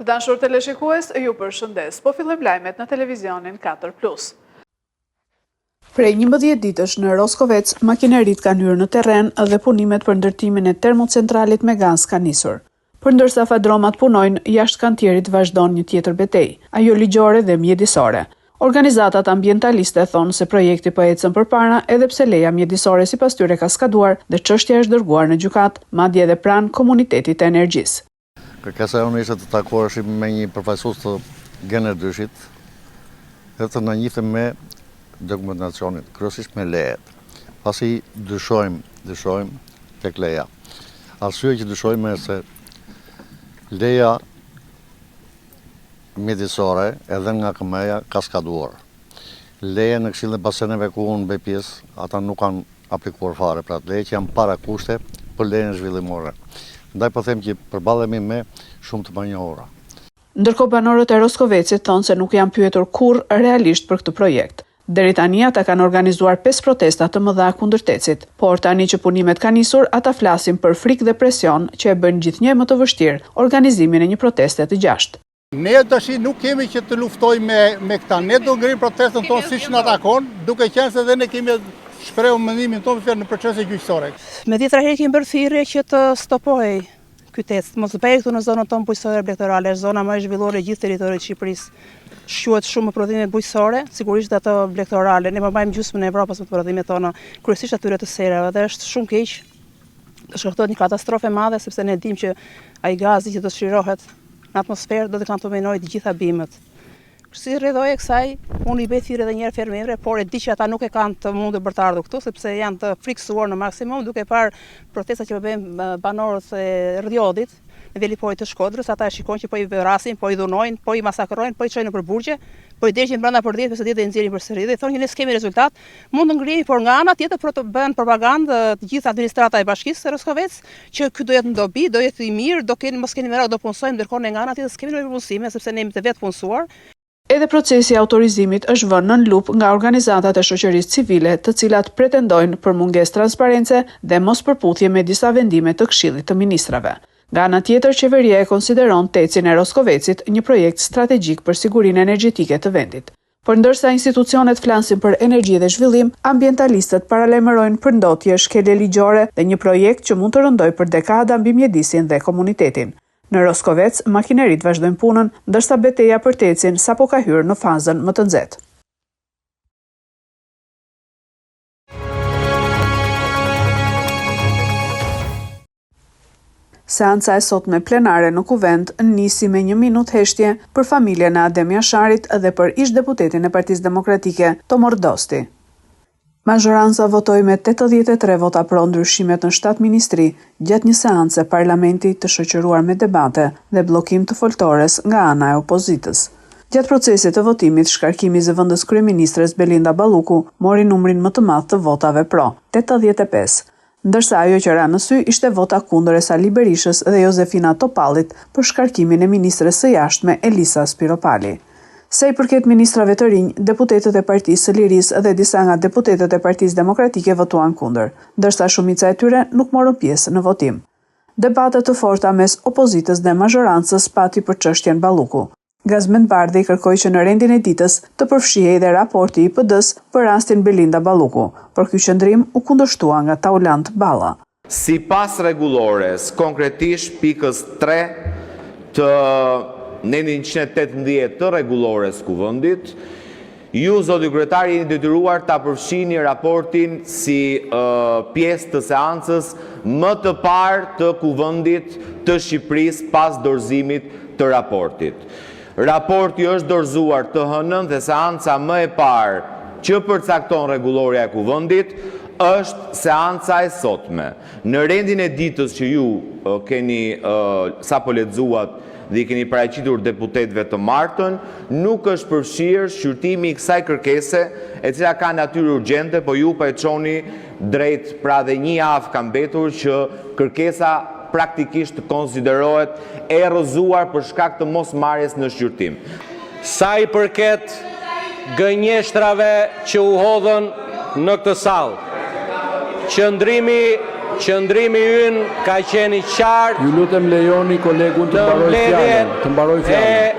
Të dashur teleshikues, ju përshëndes. Po fillojmë lajmet në televizionin 4+. Prej 11 ditësh në Roskovec, makinerit kanë hyrë në terren dhe punimet për ndërtimin e termocentralit me gaz kanë nisur. Përndërsa fadromat punojnë, jashtë kantierit vazhdon një tjetër betejë, ajo ligjore dhe mjedisore. Organizatat ambientaliste thonë se projekti po ecën përpara edhe pse leja mjedisore sipas tyre ka skaduar dhe çështja është dërguar në gjykatë, madje edhe pranë komunitetit të energjisë. Kërkesa jonë ishte të takoheshim me një përfaqësues të Gen-2-shit dhe të na njihte me dokumentacionin, kryesisht me lejet. Pasi dyshojmë tek leja. Arsyeja që dyshojmë është se leja mjedisore edhe nga KMEja ka skaduar. Leja në Këshillin e Baseneve ku unë bëj pjesë, ata nuk kanë aplikuar fare për atë leje që janë para kushte për lejen zhvillimore. Ndaj po them që përballemi me shumë të panjohura. Ndërkohë banorët e Roskovecit thonë se nuk janë pyetur kurrë realisht për këtë projekt. Deri tani ata kanë organizuar 5 protesta të mëdha kundër Tecit, por tani që punimet kanë nisur, ata flasin për frikë dhe presion që e bën gjithnjë më të vështirë organizimin e një proteste të gjashtë. Ne tash nuk kemi që të luftojmë me këta. Ne do ngrim protestën tonë siç na takon, duke qenë se dhe ne kemi shprehur mendimin tonë fjalë në procese gjyqësore. Me dhjetra herë kemi bërë thirrje që të stopohej ky test, mos bëj këtu në zonën tonë bujqësore elektorale, zona më e zhvilluar e gjithë territorit të Shqipërisë. Shquhet shumë me prodhime bujqësore, sigurisht ato elektorale. Ne po bëjmë gjysmën e Evropës me prodhimet tona, kryesisht atyre të serave, dhe është shumë keq. Të shkaktohet një katastrofë e madhe sepse ne dimë që ai gazi që do të shlirohet në atmosferë do të kontaminojë të gjitha bimët. Si rrjedhoje kësaj, unë i bëj thirrje edhe një herë fermerëve, por e di që ata nuk e kanë të mundur për të ardhur këtu sepse janë të frikësuar në maksimum duke parë protestat që bëjnë banorët e Rrjedhit në veliporit të Shkodrës. Ata e shikojnë që po i vrasin, po i dhunojnë, po i masakrojnë, po i çojnë nëpër burgje, po i dëshin brenda për 10-15 ditë e nxjerrin përsëri dhe thonë që ne s'kemi rezultat. Mund të ngrihemi, por nga ana tjetër bën propagandë të gjithë administrata e bashkisë së Roskovec që ky do jetë në dobi, do jetë i mirë, mos keni merak, do punsojmë, ndërkohë ne nga ana tjetër s'kemi punësime sepse ne jemi të vetë punësuar. Edhe procesi i autorizimit është vënë nën lupë nga organizatat e shoqërisë civile, të cilat pretendojnë për mungesë transparence dhe mos përputhje me disa vendime të Këshillit të Ministrave. Nga ana tjetër, qeveria e konsideron Tecin e Roskovecit një projekt strategjik për sigurinë energjetike të vendit. Por ndërsa institucionet flasin për energji dhe zhvillim, ambientalistët paralajmërojnë përndotje, shkelje ligjore dhe një projekt që mund të rëndojë për dekada mbi mjedisin dhe komunitetin. Në Roskovec, makinerit vazhdojnë punën, ndërsa betejë për Tecin sapo ka hyrë në fazën më të nxehtë. Seanca e sotme plenare në Kuvend nisi me 1 minutë heshtje për familjen e Adem Jasharit dhe për ish-deputetin e Partisë Demokratike, Tomor Dosti. Mazhoranca votoi me 83 vota pro ndryshimet në 7 ministri gjatë një seance parlamenti të shoqëruar me debate dhe bllokim të foltores nga ana e opozitës. Gjatë procesit të votimit, shkarkimi i zëvendës kryeministres Belinda Balluku mori numrin më të madh të votave pro, 85. Ndërsa ajo që ra në sy ishte vota kundër e Sali Berishës dhe Josefina Topallit për shkarkimin e ministres së jashtme Elisa Spiropali. Sa i përket ministrave të rinj, deputetët e Partisë së Lirisë dhe disa nga deputetët e Partisë Demokratike votuan kundër, ndërsa shumica e tyre nuk morën pjesë në votim. Debate të forta mes opozitës dhe mazhorancës pati për çështjen Balluku. Gazmend Bardhi kërkoi që në rendin e ditës të përfshihej dhe raporti i PD-s për rastin Belinda Balluku, por ky qendrim u kundërshtua nga Taulant Balla. Sipas rregullores, konkretisht pikës 3 të Nendin 118 të rregullores Kuvendit, ju zoti kryetari jeni detyruar ta përfshini raportin si pjesë të seancës më të parë të Kuvendit të Shqipërisë pas dorëzimit të raportit. Raporti është dorëzuar të hënën dhe seanca më e parë që përcakton rregulloria e Kuvendit është seanca e sotme. Në rendin e ditës që ju keni sapo lexuat dhe i keni paraqitur deputetëve të martën, nuk është përfshirë shqyrtimi i kësaj kërkese, e cila ka natyrë urgjente, po ju po e çoni drejt, pra dhe një javë ka mbetur që kërkesa praktikisht konsiderohet e rrëzuar për shkak të mosmarrjes në shqyrtim. Sa i përket gënjeshtrave që u hodhën në këtë sallë, qëndrimi qëndrimi ynë ka qenë i qartë. Ju lutem lejoni kolegun të mbaroj fjalën. E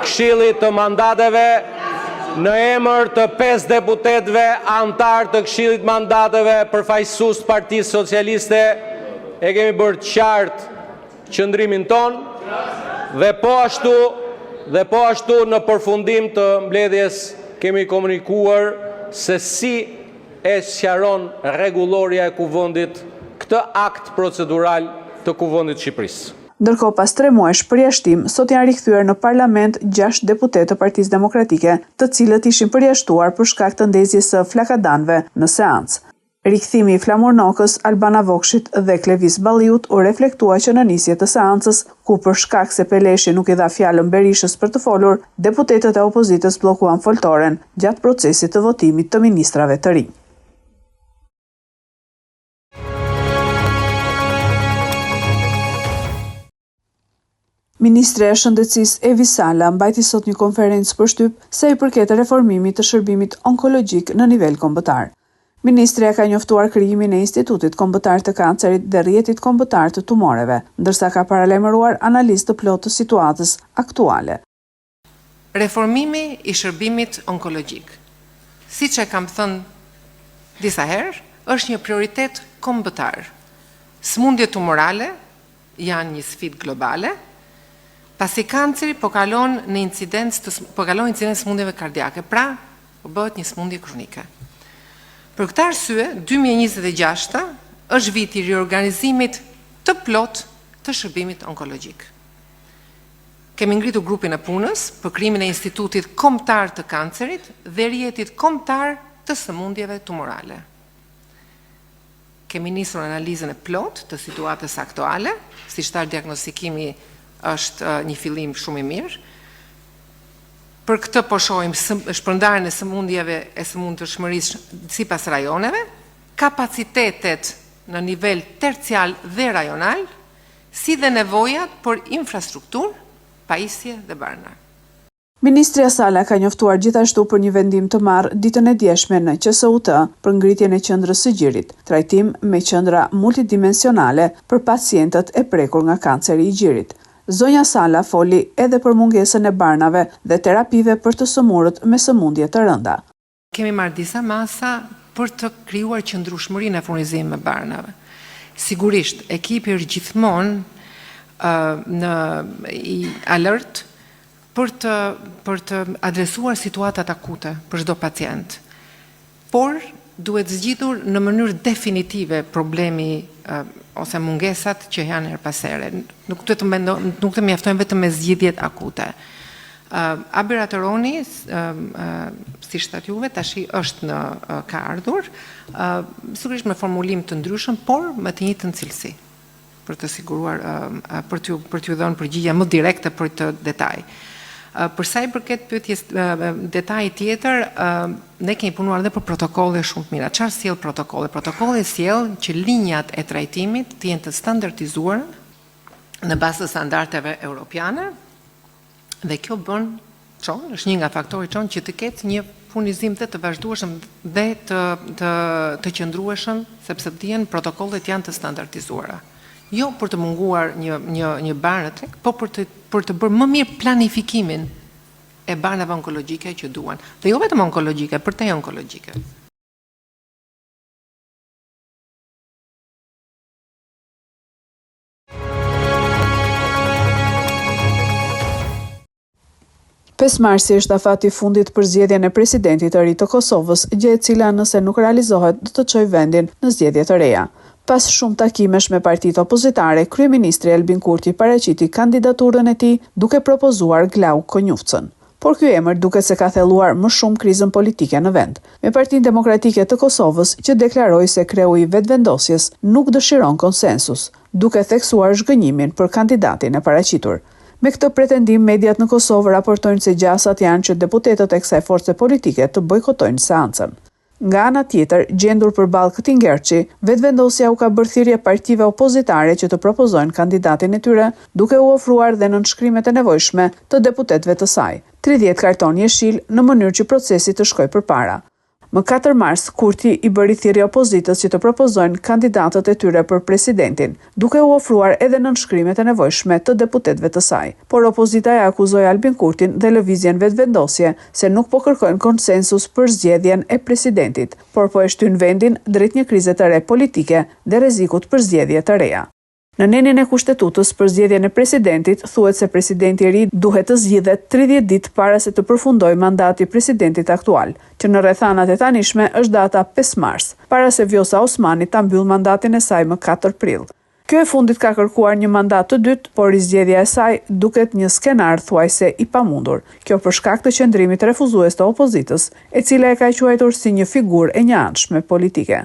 Këshillit të mandateve në emër të 5 deputetëve antar të Këshillit mandateve përfaqësues të Partisë Socialiste e kemi bërë qartë qëndrimin ton dhe po ashtu në përfundim të mbledhjes kemi komunikuar se si e sqaron rregulloria e Kuvendit këtë akt procedural të Kuvendit të Shqipërisë. Ndërkohë, pas 3 muajsh përjashtim, sot janë rikthyer në parlament 6 deputetë të Partisë Demokratike, të cilët ishin përjashtuar për shkak të ndezjes së flakadanëve në seancë. Rikthimi i Flamur Nokës, Albana Vokshit dhe Klevis Balliut u reflektua që në nisje të seancës, ku për shkak se Peleshi nuk i dha fjalën Berishës për të folur, deputetët e opozitës bllokuan foltoren gjatë procesit të votimit të ministrave të rinj. Ministre e Shëndetësisë Evi Sala mbajti sot një konferencë për shtyp se i përket reformimit të shërbimit onkologjik në nivel kombëtar. Ministrja ka njoftuar krijimin e Institutit Kombëtar të Kancerit dhe rrjetit kombëtar të tumoreve, ndërsa ka paralajmëruar analizë të plotë të situatës aktuale. Reformimi i shërbimit onkologjik, siç e kam thënë disa herë, është një prioritet kombëtar. Sëmundjet tumorale janë një sfidë globale, pasi kanceri po kalon incidencë sëmundjeve kardiake, pra po bëhet një sëmundje kronike. Për këtë arsye, 2026 është viti i riorganizimit të plot të shërbimit onkologjik. Kemi ngritur grupin e punës për krijimin e Institutit Kombëtar të Kancerit dhe rrjetit kombëtar të sëmundjeve tumorale. Kemi nisur analizën e plot të situatës aktuale, siç thash, diagnostikimi është një fillim shumë i mirë. Për këtë po shohim shpërndarjen e sëmundjeve e sëmundshmërisë sipas rajoneve, kapacitetet në nivel tercial dhe rajonal, si dhe nevojat për infrastrukturë, pajisje dhe barënar. Ministrja Sala ka njoftuar gjithashtu për një vendim të marrë ditën e djeshme në QSUT për ngritjen e qendrës së gjirit, trajtim me qendra multidimensionale për pacientët e prekur nga kanceri i gjirit. Zonja Sala foli edhe për mungesën e barnave dhe terapive për të sëmurët me sëmundje të rënda. Kemi marrë disa masa për të krijuar qëndrueshmërinë e furnizimit me barnave. Sigurisht, ekipi është gjithmonë i alert për të adresuar situatat akute për çdo pacient. Por duhet zgjidhur në mënyrë definitive problemi ose mungesat që janë her pas here. Nuk të mjaftojnë vetëm me zgjidhjet akute. Abir Ateroni, si shtat juve, tashi është ka ardhur, sigurisht me formulim të ndryshëm, por me të njëjtën cilësi, për të siguruar, për t'ju dhënë përgjigje më direkte për të detaj. Për sa i përket pyetjes detaj tjetër, ne kemi punuar edhe për protokolle shumë të mira. Çfarë sjell protokolle? Protokolle sjell që linjat e trajtimit të jenë të standardizuara në bazë të standardeve europiane dhe kjo është një nga faktorët çon që të ketë një furnizim të vazhdueshëm dhe të qëndrueshëm, sepse dihen protokollet janë të standardizuara. Jo për të munguar një barë treg, po për të bërë më mirë planifikimin e barëve onkologjike që duan. Dhe jo vetëm onkologjike, për te onkologjike. Marsi është afati i fundit për zgjedhjen e presidentit të ri të Kosovës, gjë e cila nëse nuk realizohet do të çojë vendin në zgjedhje të reja. Pas shumë takimesh me partitë opozitare, kryeministri Albin Kurti paraqiti kandidaturën e tij duke propozuar Glauk Konjufcën. Por ky emër duket se ka thelluar më shumë krizën politike në vend, me Partinë Demokratike të Kosovës që deklaroi se kreu i vetëvendosjes nuk dëshiron konsensus, duke theksuar zhgënjimin për kandidatin e paraqitur. Me këtë pretendim, mediat në Kosovë raportojnë se gjasat janë që deputetët e kësaj force politike të bojkotojnë seancën. Nga ana tjetër, gjendur përballë këtij ngerçi, vetëvendosja u ka bërë thirrje partive opozitare që të propozojnë kandidatin e tyre, duke u ofruar dhe nënshkrimet e nevojshme të deputetëve të saj, 30 karton jeshil në mënyrë që procesi të shkojë përpara. Më 4 mars, Kurti i bëri thirrje opozitës që të propozojnë kandidatët e tyre për presidentin, duke u ofruar edhe nënshkrimet e nevojshme të deputetëve të saj. Por opozita e akuzoi Albin Kurtin dhe lëvizjen vetvendosje se nuk po kërkojnë konsensus për zgjedhjen e presidentit, por po e shtyn vendin drejt një krize të re politike dhe rrezikut për zgjedhje të reja. Në nenin e kushtetutës për zgjedhjen e presidentit, thuhet se presidenti i ri duhet të zgjidhet 30 ditë para se të përfundojë mandati i presidentit aktual, që në rrethanat e tanishme është data 5 mars, para se Vjosa Osmani ta mbyll mandatin e saj më 4 prill. Kjo e fundit ka kërkuar një mandat të dytë, por zgjedhja e saj duket një skenar thuajse i pamundur. Kjo për shkak të qëndrimit refuzues të opozitës, e cila e ka quajtur si një figurë e njëanshme politike.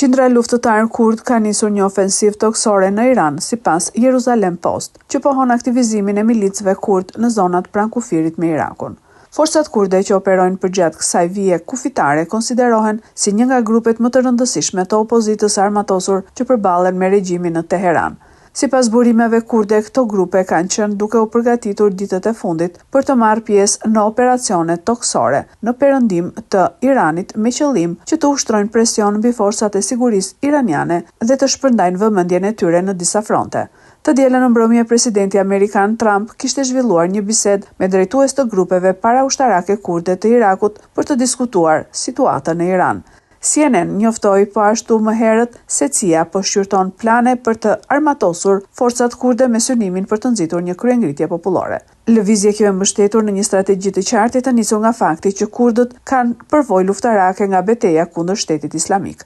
Qindra luftëtar kurd ka nisur një ofensiv toksore në Iran, sipas Jerusalem Post, që pohon aktivizimin e milicëve kurd në zonat pranë kufirit me Irakun. Forcat kurde që operojnë përgjatë kësaj vije kufitare konsiderohen si një nga grupet më të rëndësishme të opozitës armatosur që përballen me regjimin në Teheran. Sipas burimeve kurde, këto grupe kanë qenë duke u përgatitur ditët e fundit për të marrë pjesë në operacione toksore në perëndim të Iranit me qëllim që të ushtrojnë presion mbi forcat e sigurisë iraniane dhe të shpërndajnë vëmendjen e tyre në disa fronte. Të dielën në mbrëmje presidenti amerikan Trump kishte zhvilluar një bisedë me drejtues të grupeve paraushtarake kurde të Irakut për të diskutuar situatën në Iran. CNN njoftoi po ashtu më herët se CIA po shqyrton plane për të armatosur forcat kurde me synimin për të nxitur një kryengritje popullore. Lëvizje kjo e mbështetur në një strategji të qartë të nisur nga fakti që kurdët kanë përvojë luftarake nga betejë kundër shtetit islamik.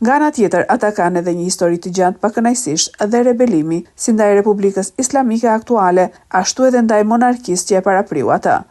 Nga ana tjetër, ata kanë edhe një histori të gjatë pakënaqësisht dhe rebelimi, si ndaj Republikës Islamike aktuale, ashtu edhe ndaj monarkisë që e parapriu atë.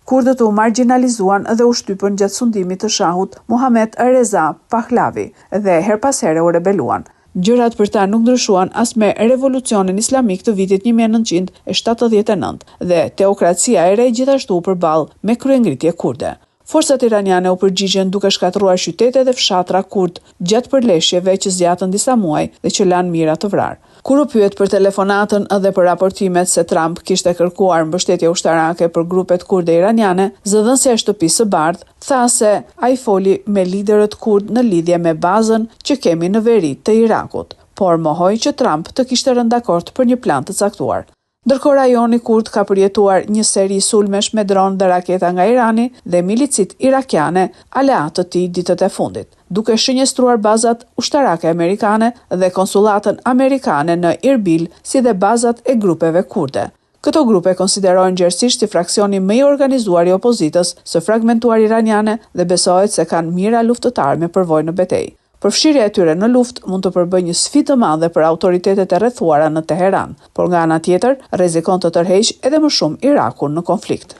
Kurdët u marginalizuan dhe u shtypën gjatë sundimit të shahut Muhammed Reza Pahlavi dhe her pas here u rebeluan. Gjërat për ta nuk ndryshuan as me revolucionin islamik të vitit 1979 dhe teokracia e re gjithashtu u përball me kryengritje kurde. Forcat iraniane u përgjigjen duke shkatruar qytete dhe fshatra kurd gjatë përleshjeve që zgjatën disa muaj dhe që lanë mijëra të vrarë. Kur u pyet për telefonatën dhe për raportimet se Trump kishte kërkuar mbështetje ushtarake për grupet kurde iraniane, zëdhënësja e Shtëpisë së Bardhë tha se ai foli me liderët kurd në lidhje me bazën që kemi në veri të Irakut, por mohoi që Trump të kishte rënë dakord për një plan të caktuar. Ndërkohë rajoni kurd ka përjetuar një seri sulmesh me dronë dhe raketa nga Irani dhe milicit irakiane aleatë të tij ditët e fundit, duke shënjestruar bazat ushtarake amerikane dhe konsullatën amerikane në Erbil, si dhe bazat e grupeve kurde. Këto grupe konsiderohen gjerësisht si fraksioni më i organizuar i opozitës së fragmentuar iraniane dhe besohet se kanë mijëra luftëtar me përvojë në betejë. Përfshirja e tyre në luftë mund të përbëjë një sfidë të madhe për autoritetet e rrethuara në Teheran, por nga ana tjetër rrezikon të tërheqë edhe më shumë Irakun në konflikt.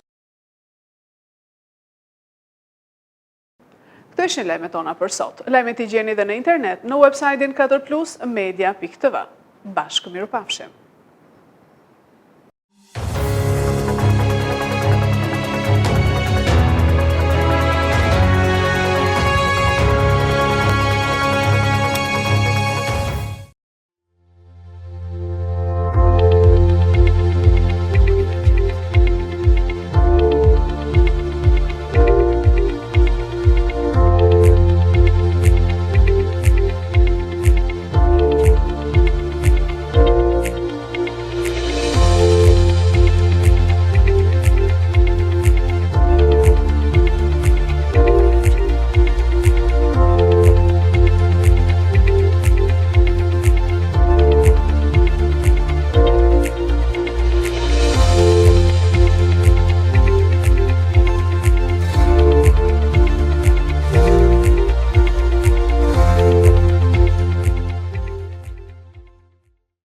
Këto ishin lajmet tona për sot. Lajmet i gjeni edhe në internet në website-in 4plusmedia.tv. Bashkë mirupafshim.